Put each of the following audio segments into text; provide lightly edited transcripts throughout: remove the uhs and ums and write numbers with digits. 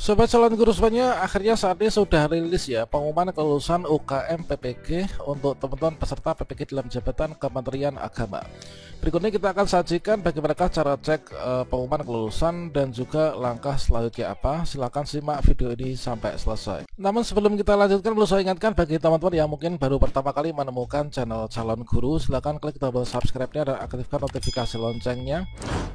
Sobat calon guru semuanya, akhirnya saat ini sudah rilis ya pengumuman kelulusan UKM PPG untuk teman-teman peserta PPG dalam jabatan Kementerian Agama. Berikutnya kita akan sajikan bagaimana cara cek pengumuman kelulusan dan juga langkah selanjutnya apa. Silahkan simak video ini sampai selesai. Namun sebelum kita lanjutkan, perlu saya ingatkan bagi teman-teman yang mungkin baru pertama kali menemukan channel calon guru, silahkan klik tombol subscribe-nya dan aktifkan notifikasi loncengnya,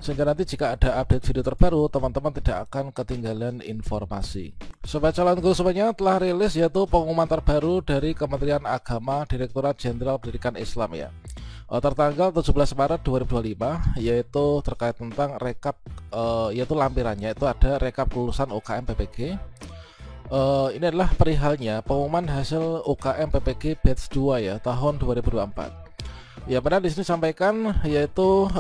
sehingga nanti jika ada update video terbaru, teman-teman tidak akan ketinggalan informasi. Sobat calon guru semuanya, telah rilis yaitu pengumuman terbaru dari Kementerian Agama Direktorat Jenderal Pendidikan Islam ya, tertanggal 17 Maret 2025, yaitu terkait tentang rekap, yaitu lampirannya itu ada rekap kelulusan UKM PPG. Ini adalah perihalnya pengumuman hasil UKM PPG batch 2 ya tahun 2024. Ya, benar di sini sampaikan yaitu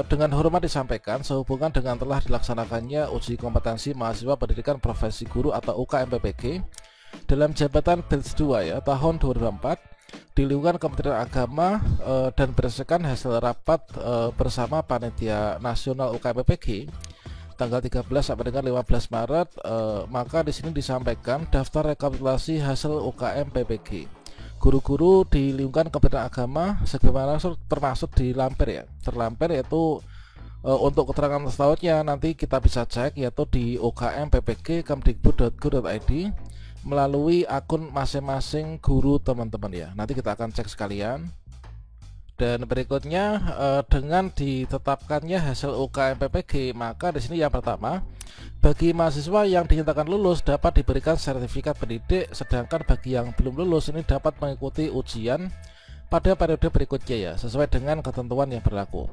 dengan hormat disampaikan sehubungan dengan telah dilaksanakannya uji kompetensi mahasiswa pendidikan profesi guru atau UKM PPG dalam jabatan batch 2 ya tahun 2024 di lingkungan Kementerian Agama, dan berdasarkan hasil rapat bersama Panitia Nasional UKM PPG tanggal 13 sampai dengan 15 Maret, maka di sini disampaikan daftar rekapitulasi hasil UKM PPG guru-guru di lingkungan Kementerian Agama sebagaimana termasuk di lampir ya. Terlampir yaitu untuk keterangan selanjutnya nanti kita bisa cek yaitu di ukmppg.kemdikbud.go.id melalui akun masing-masing guru teman-teman ya. Nanti kita akan cek sekalian. Dan berikutnya dengan ditetapkannya hasil UKM PPG, maka di sini yang pertama, bagi mahasiswa yang dinyatakan lulus dapat diberikan sertifikat pendidik, sedangkan bagi yang belum lulus ini dapat mengikuti ujian pada periode berikutnya ya, sesuai dengan ketentuan yang berlaku.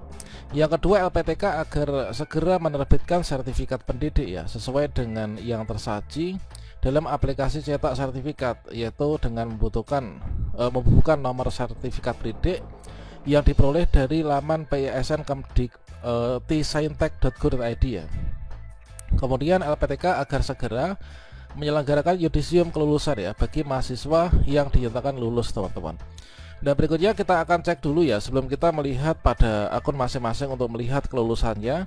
Yang kedua, LPTK agar segera menerbitkan sertifikat pendidik ya, sesuai dengan yang tersaji dalam aplikasi cetak sertifikat, yaitu dengan membutuhkan nomor sertifikat pendidik yang diperoleh dari laman PISN Kemdikti.saintek.go.id ya. Kemudian LPTK agar segera menyelenggarakan yudisium kelulusan ya bagi mahasiswa yang dinyatakan lulus teman-teman. Dan berikutnya kita akan cek dulu ya sebelum kita melihat pada akun masing-masing untuk melihat kelulusannya.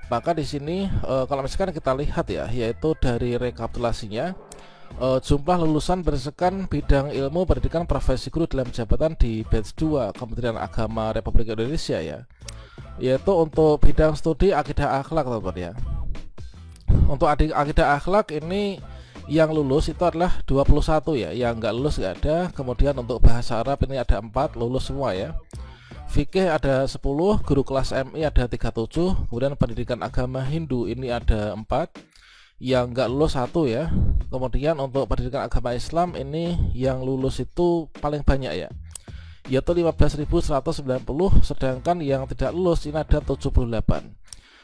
Maka di sini kalau misalkan kita lihat ya, yaitu dari rekapitulasinya, jumlah lulusan berdasarkan bidang ilmu pendidikan profesi guru dalam jabatan di batch 2 Kementerian Agama Republik Indonesia ya, yaitu untuk bidang studi akidah akhlak teman-teman ya. Untuk akidah akhlak ini yang lulus itu adalah 21 ya, yang nggak lulus nggak ada. Kemudian untuk bahasa Arab ini ada 4 lulus semua ya. Fikih ada 10, guru kelas MI ada 37, kemudian pendidikan agama Hindu ini ada 4, yang nggak lulus 1 ya. Kemudian untuk pendidikan agama Islam ini yang lulus itu paling banyak ya, yaitu 15.190, sedangkan yang tidak lulus ini ada 78.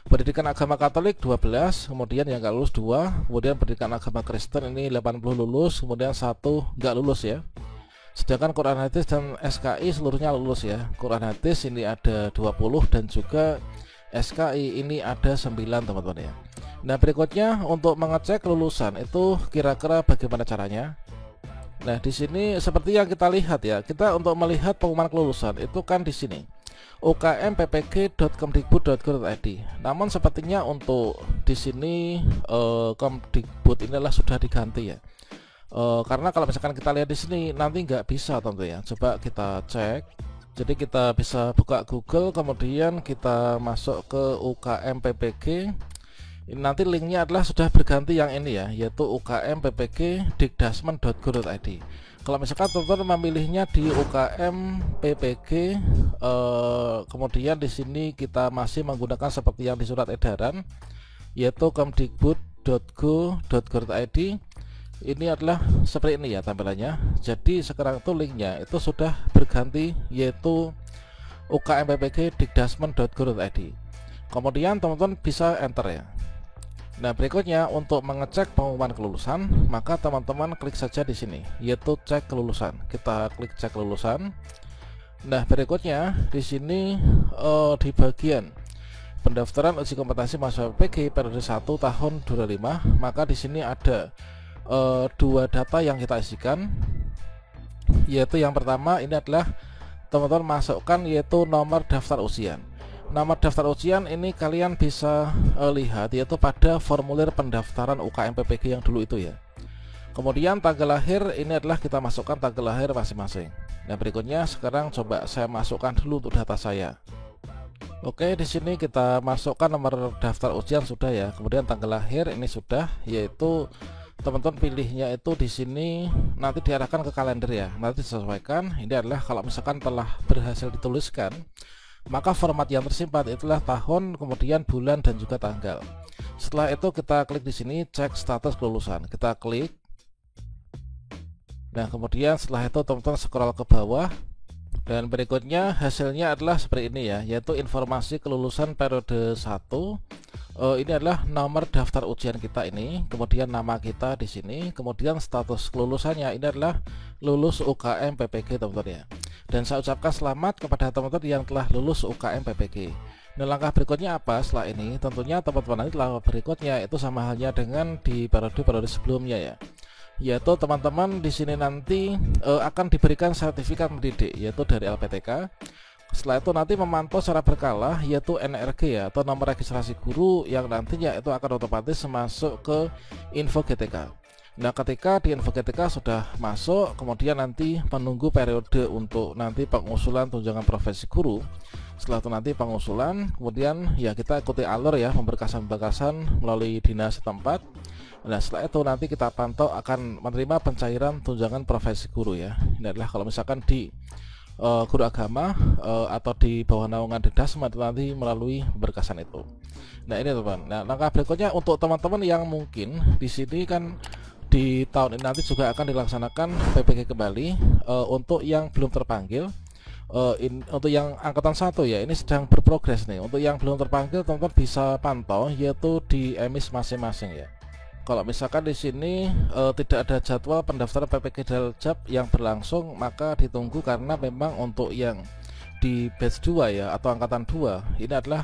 Pendidikan agama Katolik 12, kemudian yang nggak lulus 2, kemudian pendidikan agama Kristen ini 80 lulus, kemudian 1 nggak lulus ya. Sedangkan Quran Hadis dan SKI seluruhnya lulus ya. Quran Hadis ini ada 20 dan juga SKI ini ada 9 teman-teman ya. Nah, berikutnya untuk mengecek kelulusan itu kira-kira bagaimana caranya? Nah, di sini seperti yang kita lihat ya. Kita untuk melihat pengumuman kelulusan itu kan di sini ukmppg.kemdikbud.go.id. Namun sepertinya untuk di sini Kemdikbud inilah sudah diganti ya. Karena kalau misalkan kita lihat di sini nanti nggak bisa tentu ya. Coba kita cek. Jadi kita bisa buka Google, kemudian kita masuk ke UKM PPG. Ini nanti linknya adalah sudah berganti yang ini ya, yaitu ukmppg.dikdasmen.go.id. Kalau misalkan teman-teman memilihnya di UKM PPG, kemudian di sini kita masih menggunakan seperti yang di surat edaran, yaitu kemdikbud.go.id. Ini adalah seperti ini ya tampilannya. Jadi sekarang itu linknya itu sudah berganti, yaitu ukmppg.dikdasmen.go.id. Kemudian teman-teman bisa enter ya. Nah, berikutnya untuk mengecek pengumuman kelulusan, maka teman-teman klik saja di sini, yaitu cek kelulusan. Kita klik cek kelulusan. Nah, berikutnya di sini di bagian pendaftaran uji kompetensi mahasiswa PPG periode 1 tahun 2025, maka di sini ada 2 data yang kita isikan, yaitu yang pertama ini adalah teman-teman masukkan yaitu nomor daftar ujian. Nama daftar ujian ini kalian bisa lihat yaitu pada formulir pendaftaran UKM PPG yang dulu itu ya. Kemudian tanggal lahir ini adalah kita masukkan tanggal lahir masing-masing. Nah, berikutnya sekarang coba saya masukkan dulu untuk data saya. Oke, di sini kita masukkan nomor daftar ujian sudah ya. Kemudian tanggal lahir ini sudah, yaitu teman-teman pilihnya itu di sini nanti diarahkan ke kalender ya. Nanti disesuaikan. Ini adalah kalau misalkan telah berhasil dituliskan, maka format yang tersimpan itulah tahun, kemudian bulan dan juga tanggal. Setelah itu kita klik di sini cek status kelulusan. Kita klik. Nah, kemudian setelah itu teman-teman scroll ke bawah. Dan berikutnya hasilnya adalah seperti ini ya, yaitu informasi kelulusan periode 1. Ini adalah nomor daftar ujian kita ini, kemudian nama kita di sini, kemudian status kelulusannya ini adalah lulus UKM PPG teman-teman ya. Dan saya ucapkan selamat kepada teman-teman yang telah lulus UKM PPG. Nah, langkah berikutnya apa setelah ini? Tentunya teman-teman nanti langkah berikutnya itu sama halnya dengan di periode sebelumnya ya. Yaitu teman-teman di sini nanti akan diberikan sertifikat mendidik yaitu dari LPTK. Setelah itu nanti memantau secara berkala yaitu NRG ya, atau nomor registrasi guru, yang nantinya itu akan otomatis masuk ke info GTK. Nah, ketika di info GTK sudah masuk, kemudian nanti menunggu periode untuk nanti pengusulan tunjangan profesi guru. Setelah itu nanti pengusulan, kemudian ya kita ikuti alur ya, pemberkasan melalui dinas setempat. Nah, setelah itu nanti kita pantau akan menerima pencairan tunjangan profesi guru ya. Ini adalah kalau misalkan di guru agama atau di bawah naungan Dikdasmen nanti melalui pemberkasan itu. Nah, ini teman. Nah, langkah berikutnya untuk teman-teman yang mungkin di sini kan di tahun ini nanti juga akan dilaksanakan PPG kembali untuk yang belum terpanggil. Untuk yang angkatan 1 ya, ini sedang berprogres nih. Untuk yang belum terpanggil teman-teman bisa pantau yaitu di emis masing-masing ya. Kalau misalkan di sini tidak ada jadwal pendaftaran PPG Daljab yang berlangsung, maka ditunggu karena memang untuk yang di batch 2 ya atau angkatan 2 ini adalah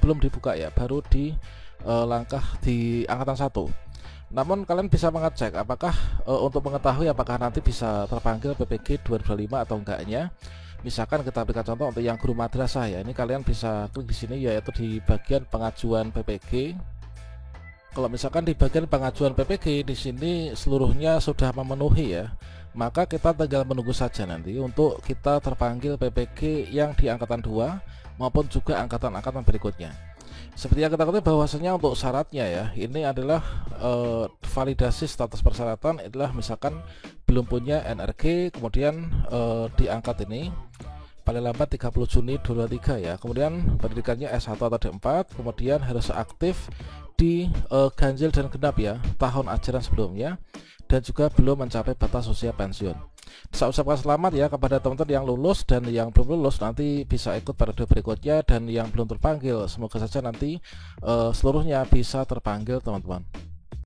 belum dibuka ya, baru di langkah di angkatan 1. Namun kalian bisa mengecek apakah untuk mengetahui apakah nanti bisa terpanggil PPG 2025 atau enggaknya. Misalkan kita berikan contoh untuk yang guru madrasah ya, ini kalian bisa klik di sini yaitu di bagian pengajuan PPG. Kalau misalkan di bagian pengajuan PPG di sini seluruhnya sudah memenuhi ya, maka kita tinggal menunggu saja nanti untuk kita terpanggil PPG yang di angkatan 2 maupun juga angkatan-angkatan berikutnya. Seperti yang kita ketahui bahwasanya untuk syaratnya ya, ini adalah validasi status persyaratan adalah misalkan belum punya NRG, kemudian diangkat ini paling lambat 30 Juni 2023 ya. Kemudian pendidikannya S1 atau D4, kemudian harus aktif di ganjil dan genap ya tahun ajaran sebelumnya, dan juga belum mencapai batas usia pensiun. Saya ucapkan selamat ya kepada teman-teman yang lulus, dan yang belum lulus nanti bisa ikut periode berikutnya, dan yang belum terpanggil semoga saja nanti seluruhnya bisa terpanggil teman-teman.